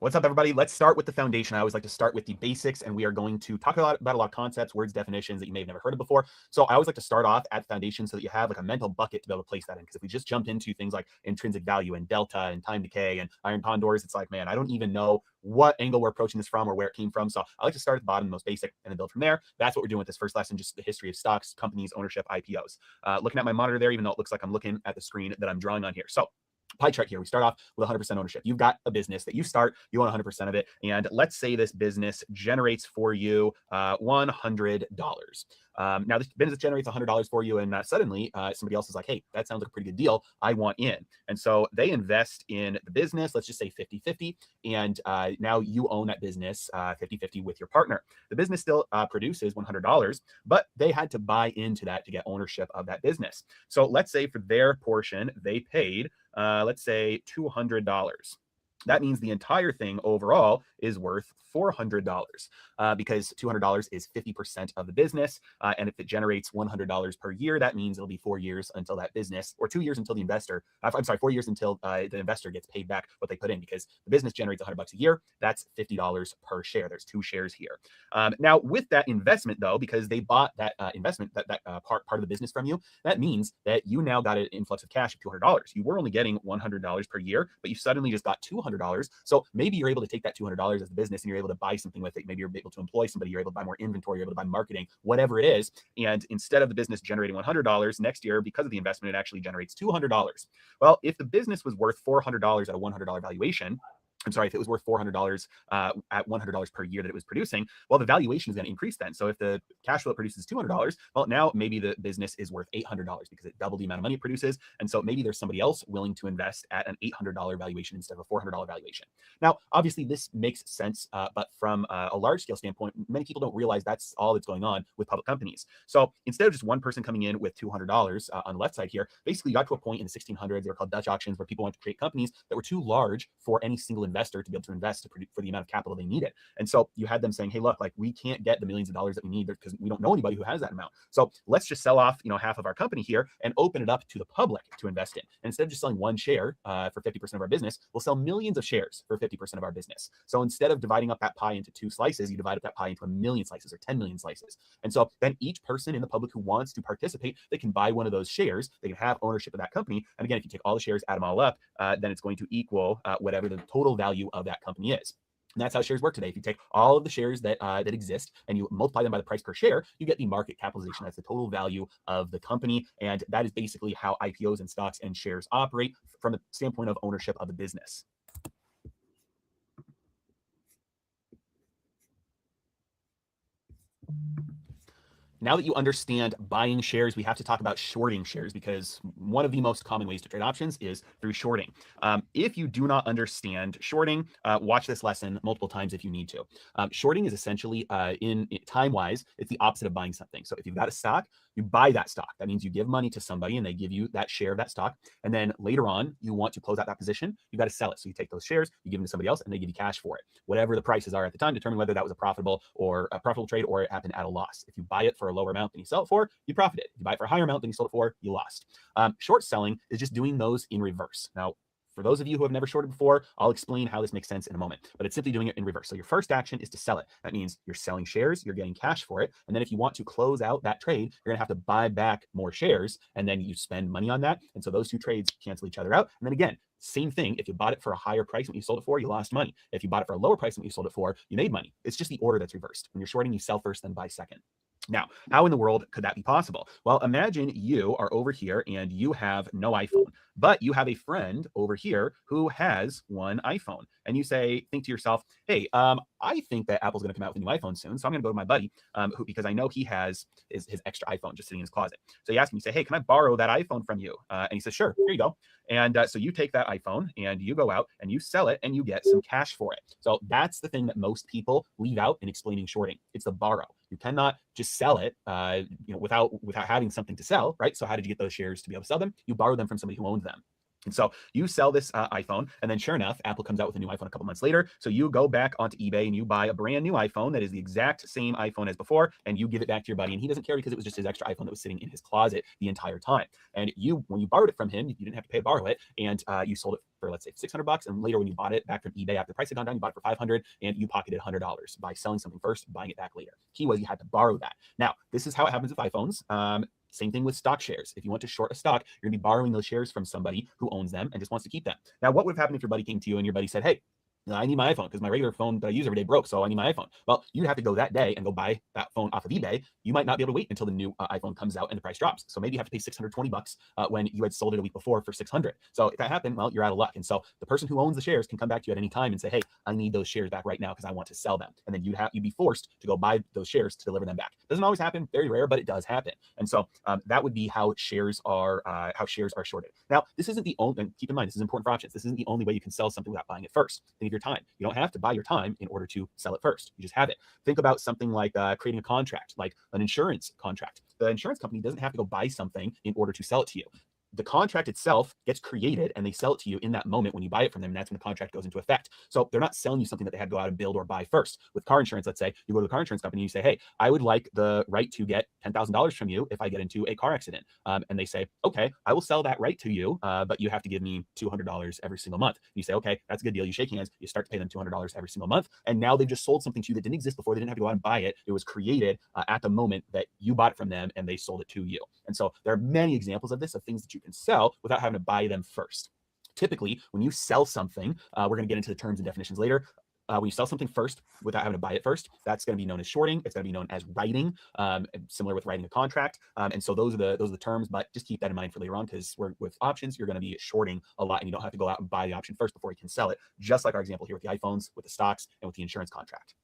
What's up, everybody? Let's start with the foundation. I always like to start with the basics, and we are going to talk about a lot of concepts, words, definitions that you may have never heard of before. So I always like to start off at the foundation so that you have like a mental bucket to be able to place that in. Because if we just jump into things like intrinsic value and delta and time decay and iron condors, it's like, man, I don't even know what angle we're approaching this from or where it came from. So I like to start at the bottom, the most basic, and then build from there. That's what we're doing with this first lesson, just the history of stocks, companies, ownership, IPOs. Looking at my monitor there, even though it looks like I'm looking at the screen that I'm drawing on here. So pie chart here. We start off with 100% ownership. You've got a business that you start, you own 100% of it. And let's say this business generates for you $100. Now, this business generates $100 for you, and suddenly somebody else is like, hey, that sounds like a pretty good deal. I want in. And so they invest in the business, let's just say 50-50, and now you own that business 50-50 with your partner. The business still produces $100, but they had to buy into that to get ownership of that business. So let's say for their portion, they paid, let's say $200. That means the entire thing overall is worth $400 because $200 is 50% of the business. And if it generates $100 per year, that means it'll be 4 years until that business, or 2 years until the investor, 4 years until the investor gets paid back what they put in, because the business generates $100 a year. That's $50 per share. There's 2 shares here. Now, with that investment, though, because they bought that investment, that part of the business from you, that means that you now got an influx of cash of $200. You were only getting $100 per year, but you suddenly just got $200. So maybe you're able to take that $200 as the business and you're able to buy something with it. Maybe you're able to employ somebody, you're able to buy more inventory, you're able to buy marketing, whatever it is. And instead of the business generating $100 next year, because of the investment, it actually generates $200. Well, if the business was worth $400 at a $100 valuation, I'm sorry, if it was worth $400 at $100 per year that it was producing, well, the valuation is going to increase then. So if the cash flow produces $200, well, now maybe the business is worth $800 because it doubled the amount of money it produces. And so maybe there's somebody else willing to invest at an $800 valuation instead of a $400 valuation. Now, obviously, this makes sense, but from a large scale standpoint, many people don't realize that's all that's going on with public companies. So instead of just one person coming in with $200 on the left side here, basically you got to a point in the 1600s, they were called Dutch auctions, where people wanted to create companies that were too large for any single investor to be able to invest for the amount of capital they needed. And so you had them saying, hey, look, like we can't get the millions of dollars that we need because we don't know anybody who has that amount. So let's just sell off, half of our company here and open it up to the public to invest in. And instead of just selling one share for 50% of our business, we'll sell millions of shares for 50% of our business. So instead of dividing up that pie into 2 slices, you divide up that pie into 1 million slices or 10 million slices. And so then each person in the public who wants to participate, they can buy one of those shares, they can have ownership of that company. And again, if you take all the shares, add them all up, then it's going to equal whatever the total value of that company is. And that's how shares work today. If you take all of the shares that exist and you multiply them by the price per share, you get the market capitalization. That's the total value of the company. And that is basically how IPOs and stocks and shares operate from the standpoint of ownership of the business. Now that you understand buying shares, we have to talk about shorting shares, because one of the most common ways to trade options is through shorting. If you do not understand shorting, watch this lesson multiple times if you need to. Shorting is essentially, in time-wise, it's the opposite of buying something. So if you've got a stock, you buy that stock. That means you give money to somebody and they give you that share of that stock. And then later on, you want to close out that position, you got to sell it. So you take those shares, you give them to somebody else, and they give you cash for it. Whatever the prices are at the time, determine whether that was a profitable trade or it happened at a loss. If you buy it for a lower amount than you sell it for, you profited. If you buy it for a higher amount than you sold it for, you lost. Short selling is just doing those in reverse. Now, for those of you who have never shorted before, I'll explain how this makes sense in a moment, but it's simply doing it in reverse. So your first action is to sell it. That means you're selling shares, you're getting cash for it. And then if you want to close out that trade, you're gonna have to buy back more shares, and then you spend money on that. And so those 2 trades cancel each other out. And then again, same thing. If you bought it for a higher price than what you sold it for, you lost money. If you bought it for a lower price than what you sold it for, you made money. It's just the order that's reversed. When you're shorting, you sell first, then buy second. Now, how in the world could that be possible? Well, imagine you are over here and you have no iPhone, but you have a friend over here who has one iPhone. And you think to yourself, hey, I think that Apple's going to come out with a new iPhone soon. So I'm going to go to my buddy because I know he has his extra iPhone just sitting in his closet. So you ask him, you say, hey, can I borrow that iPhone from you? And he says, sure, here you go. And so you take that iPhone and you go out and you sell it and you get some cash for it. So that's the thing that most people leave out in explaining shorting. It's the borrow. You cannot just sell it without having something to sell, right? So how did you get those shares to be able to sell them? You borrow them from somebody who owns them. And so you sell this iPhone, and then sure enough, Apple comes out with a new iPhone a couple months later. So you go back onto eBay and you buy a brand new iPhone that is the exact same iPhone as before, and you give it back to your buddy. And he doesn't care because it was just his extra iPhone that was sitting in his closet the entire time. And when you borrowed it from him, you didn't have to pay to borrow it, and you sold it for, let's say, $600. And later, when you bought it back from eBay after the price had gone down, you bought it for $500, and you pocketed $100 by selling something first, buying it back later. Key was you had to borrow that. Now, this is how it happens with iPhones. Same thing with stock shares. If you want to short a stock, you're going to be borrowing those shares from somebody who owns them and just wants to keep them. Now, what would have happened if your buddy came to you and your buddy said, hey, I need my iPhone because my regular phone that I use every day broke, so I need my iPhone. Well, you'd have to go that day and go buy that phone off of eBay. You might not be able to wait until the new iPhone comes out and the price drops. So maybe you have to pay $620 when you had sold it a week before for $600. So if that happened, well, you're out of luck. And so the person who owns the shares can come back to you at any time and say, hey, I need those shares back right now because I want to sell them. And then you'd be forced to go buy those shares to deliver them back. Doesn't always happen, very rare, but it does happen. And so that would be how shares are shorted. Now, this isn't the only, and keep in mind, this is important for options. This isn't the only way you can sell something without buying it first. Think of your time. You don't have to buy your time in order to sell it first. You just have it. Think about something like creating a contract, like an insurance contract. The insurance company doesn't have to go buy something in order to sell it to you. The contract itself gets created and they sell it to you in that moment when you buy it from them. And that's when the contract goes into effect. So they're not selling you something that they had to go out and build or buy first. With car insurance, let's say you go to the car insurance company and you say, hey, I would like the right to get $10,000 from you if I get into a car accident. And they say, okay, I will sell that right to you, but you have to give me $200 every single month. You say, okay, that's a good deal. You shake hands, you start to pay them $200 every single month. And now they've just sold something to you that didn't exist before. They didn't have to go out and buy it. It was created at the moment that you bought it from them and they sold it to you. And so there are many examples of this, of things that you can sell without having to buy them first. Typically, when you sell something, we're going to get into the terms and definitions later. When you sell something first without having to buy it first, that's going to be known as shorting. It's going to be known as writing, similar with writing a contract. And so those are the terms, but just keep that in mind for later on, because with options, you're going to be shorting a lot and you don't have to go out and buy the option first before you can sell it. Just like our example here with the iPhones, with the stocks, and with the insurance contract.